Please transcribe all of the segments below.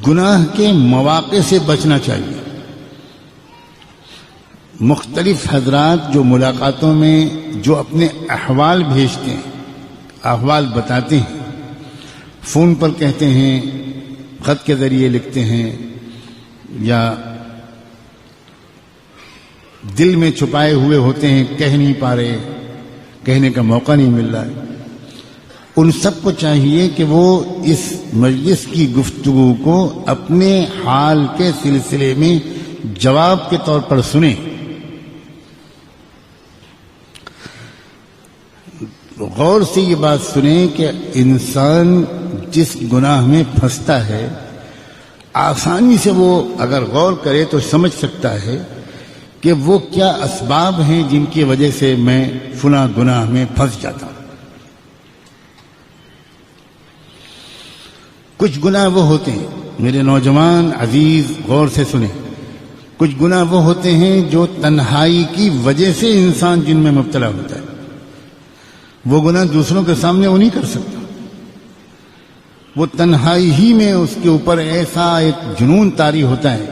گناہ کے مواقع سے بچنا چاہیے. مختلف حضرات جو ملاقاتوں میں جو اپنے احوال بھیجتے ہیں، احوال بتاتے ہیں، فون پر کہتے ہیں، خط کے ذریعے لکھتے ہیں، یا دل میں چھپائے ہوئے ہوتے ہیں، کہہ نہیں پا رہے، کہنے کا موقع نہیں مل رہا ہے، ان سب کو چاہیے کہ وہ اس مجلس کی گفتگو کو اپنے حال کے سلسلے میں جواب کے طور پر سنیں. غور سے یہ بات سنیں کہ انسان جس گناہ میں پھنستا ہے، آسانی سے وہ اگر غور کرے تو سمجھ سکتا ہے کہ وہ کیا اسباب ہیں جن کی وجہ سے میں فلاں گناہ میں پھنس جاتا ہوں. کچھ گناہ وہ ہوتے ہیں، میرے نوجوان عزیز غور سے سنیں، کچھ گناہ وہ ہوتے ہیں جو تنہائی کی وجہ سے انسان جن میں مبتلا ہوتا ہے. وہ گناہ دوسروں کے سامنے وہ نہیں کر سکتا، وہ تنہائی ہی میں اس کے اوپر ایسا ایک جنون طاری ہوتا ہے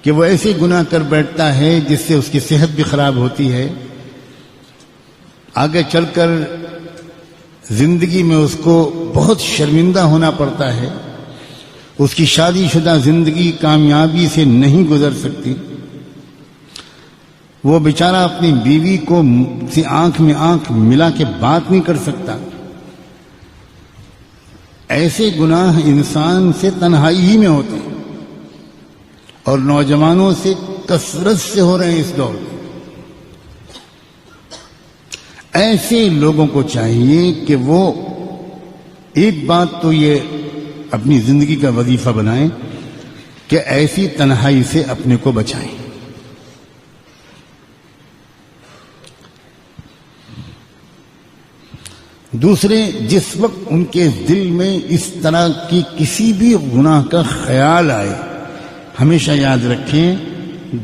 کہ وہ ایسے گناہ کر بیٹھتا ہے جس سے اس کی صحت بھی خراب ہوتی ہے. آگے چل کر زندگی میں اس کو بہت شرمندہ ہونا پڑتا ہے، اس کی شادی شدہ زندگی کامیابی سے نہیں گزر سکتی، وہ بیچارہ اپنی بیوی کو سے آنکھ میں آنکھ ملا کے بات نہیں کر سکتا. ایسے گناہ انسان سے تنہائی ہی میں ہوتے ہیں اور نوجوانوں سے کثرت سے ہو رہے ہیں اس دور میں. ایسے لوگوں کو چاہیے کہ وہ ایک بات تو یہ اپنی زندگی کا وظیفہ بنائیں کہ ایسی تنہائی سے اپنے کو بچائیں. دوسرے، جس وقت ان کے دل میں اس طرح کی کسی بھی گناہ کا خیال آئے، ہمیشہ یاد رکھیں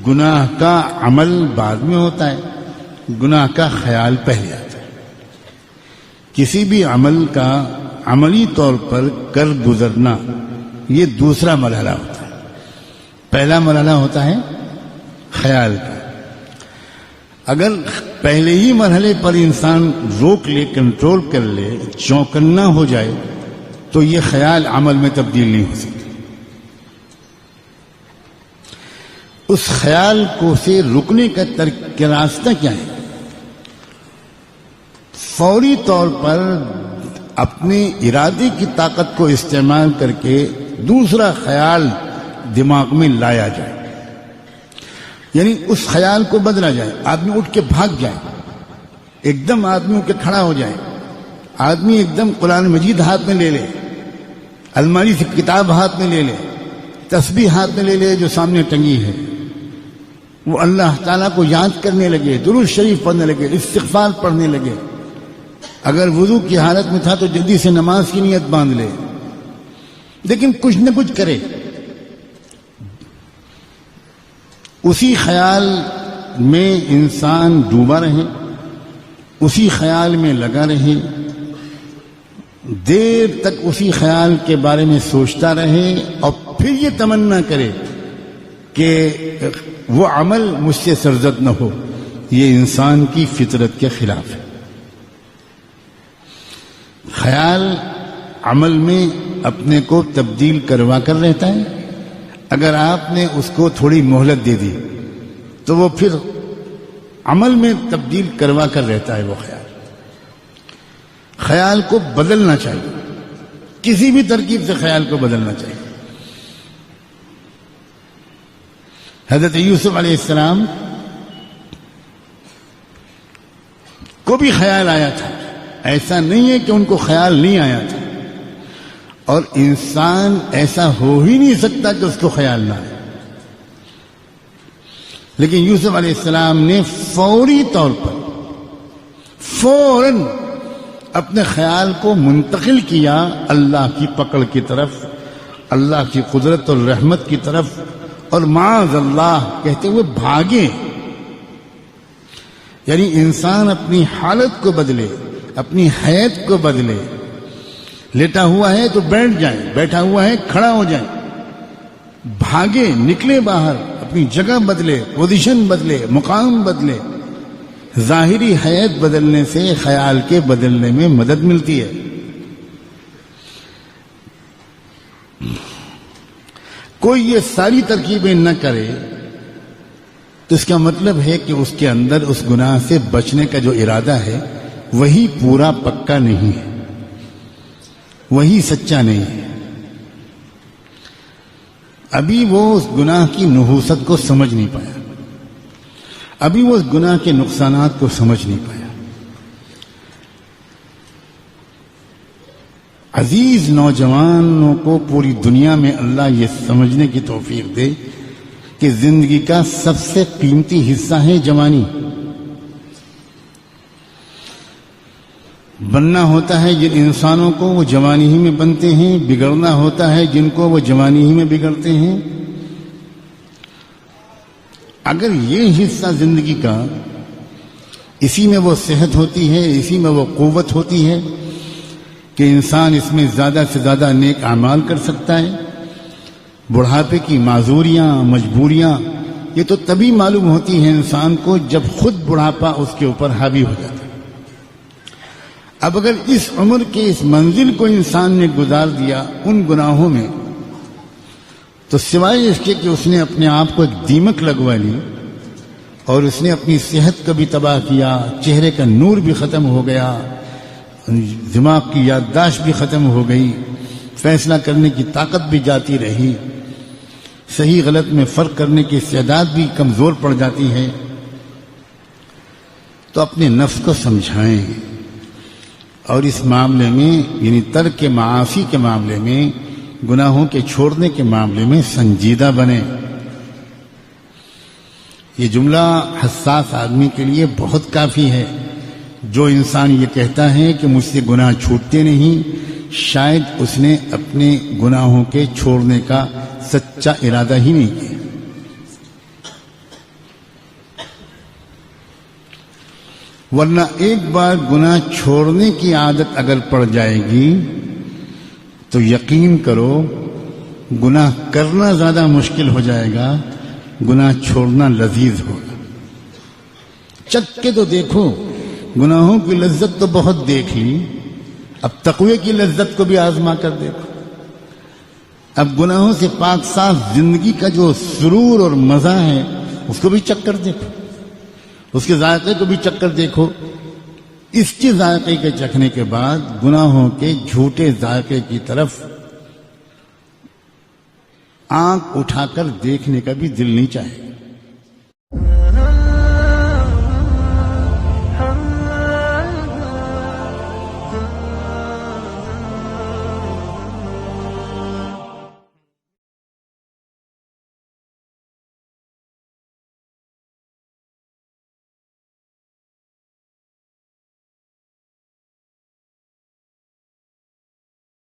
گناہ کا عمل بعد میں ہوتا ہے، گناہ کا خیال پہلے آتا ہے. کسی بھی عمل کا عملی طور پر کر گزرنا یہ دوسرا مرحلہ ہوتا ہے. پہلا مرحلہ ہوتا ہے خیال کا. اگر پہلے ہی مرحلے پر انسان روک لے، کنٹرول کر لے، چوکنا ہو جائے تو یہ خیال عمل میں تبدیل نہیں ہو سکتا. اس خیال کو سے رکنے کا راستہ کیا ہے؟ فوری طور پر اپنے ارادے کی طاقت کو استعمال کر کے دوسرا خیال دماغ میں لایا جائے، یعنی اس خیال کو بدلا جائے. آدمی اٹھ کے بھاگ جائے، ایک دم آدمی اٹھ کے کھڑا ہو جائے، آدمی ایک دم قرآن مجید ہاتھ میں لے لے، الماری سے کتاب ہاتھ میں لے لے، تسبیح ہاتھ میں لے لے جو سامنے ٹنگی ہے، وہ اللہ تعالیٰ کو یاد کرنے لگے، درود شریف پڑھنے لگے، استغفار پڑھنے لگے. اگر وضو کی حالت میں تھا تو جلدی سے نماز کی نیت باندھ لے، لیکن کچھ نہ کچھ کرے. اسی خیال میں انسان ڈوبا رہے، اسی خیال میں لگا رہے، دیر تک اسی خیال کے بارے میں سوچتا رہے اور پھر یہ تمنا کرے کہ وہ عمل مجھ سے سرزد نہ ہو. یہ انسان کی فطرت کے خلاف ہے. خیال عمل میں اپنے کو تبدیل کروا کر رہتا ہے. اگر آپ نے اس کو تھوڑی مہلت دے دی تو وہ پھر عمل میں تبدیل کروا کر رہتا ہے. وہ خیال کو بدلنا چاہیے، کسی بھی ترکیب سے خیال کو بدلنا چاہیے. حضرت یوسف علیہ السلام کو بھی خیال آیا تھا، ایسا نہیں ہے کہ ان کو خیال نہیں آیا تھا، اور انسان ایسا ہو ہی نہیں سکتا کہ اس کو خیال نہ آئے. لیکن یوسف علیہ السلام نے فوری طور پر فوراً اپنے خیال کو منتقل کیا اللہ کی پکڑ کی طرف، اللہ کی قدرت اور رحمت کی طرف، اور معاذ اللہ کہتے ہوئے بھاگے. یعنی انسان اپنی حالت کو بدلے، اپنی حیت کو بدلے. لیٹا ہوا ہے تو بیٹھ جائیں، بیٹھا ہوا ہے کھڑا ہو جائیں. بھاگے، نکلے باہر، اپنی جگہ بدلے، پوزیشن بدلے، مقام بدلے. ظاہری حیت بدلنے سے خیال کے بدلنے میں مدد ملتی ہے. کوئی یہ ساری ترکیبیں نہ کرے تو اس کا مطلب ہے کہ اس کے اندر اس گناہ سے بچنے کا جو ارادہ ہے وہی پورا پکا نہیں ہے، وہی سچا نہیں ہے. ابھی وہ اس گناہ کی نحوست کو سمجھ نہیں پایا، ابھی وہ اس گناہ کے نقصانات کو سمجھ نہیں پایا. عزیز نوجوانوں کو پوری دنیا میں اللہ یہ سمجھنے کی توفیق دے کہ زندگی کا سب سے قیمتی حصہ ہے جوانی. بننا ہوتا ہے جن انسانوں کو وہ جوانی ہی میں بنتے ہیں، بگڑنا ہوتا ہے جن کو وہ جوانی ہی میں بگڑتے ہیں. اگر یہ حصہ زندگی کا، اسی میں وہ صحت ہوتی ہے، اسی میں وہ قوت ہوتی ہے کہ انسان اس میں زیادہ سے زیادہ نیک اعمال کر سکتا ہے. بڑھاپے کی معذوریاں، مجبوریاں یہ تو تبھی معلوم ہوتی ہیں انسان کو جب خود بڑھاپا اس کے اوپر حاوی ہو جاتا ہے. اب اگر اس عمر کے اس منزل کو انسان نے گزار دیا ان گناہوں میں، تو سوائے اس کے کہ اس نے اپنے آپ کو ایک دیمک لگوا لی اور اس نے اپنی صحت کو بھی تباہ کیا، چہرے کا نور بھی ختم ہو گیا، دماغ کی یادداشت بھی ختم ہو گئی، فیصلہ کرنے کی طاقت بھی جاتی رہی، صحیح غلط میں فرق کرنے کی استعداد بھی کمزور پڑ جاتی ہے. تو اپنے نفس کو سمجھائیں اور اس معاملے میں یعنی ترک معاصی کے معاملے میں، گناہوں کے چھوڑنے کے معاملے میں سنجیدہ بنیں. یہ جملہ حساس آدمی کے لیے بہت کافی ہے. جو انسان یہ کہتا ہے کہ مجھ سے گناہ چھوٹتے نہیں، شاید اس نے اپنے گناہوں کے چھوڑنے کا سچا ارادہ ہی نہیں کیا. ورنہ ایک بار گناہ چھوڑنے کی عادت اگر پڑ جائے گی تو یقین کرو گناہ کرنا زیادہ مشکل ہو جائے گا، گناہ چھوڑنا لذیذ ہوگا. چکھ کے تو دیکھو، گناہوں کی لذت تو بہت دیکھ لی، اب تقوی کی لذت کو بھی آزما کر دیکھو. اب گناہوں سے پاک صاف زندگی کا جو سرور اور مزہ ہے اس کو بھی چکھ کر دیکھو، اس کے ذائقے کو بھی چکھ کر دیکھو. اس کے ذائقے کے چکھنے کے بعد گناہوں کے جھوٹے ذائقے کی طرف آنکھ اٹھا کر دیکھنے کا بھی دل نہیں چاہے.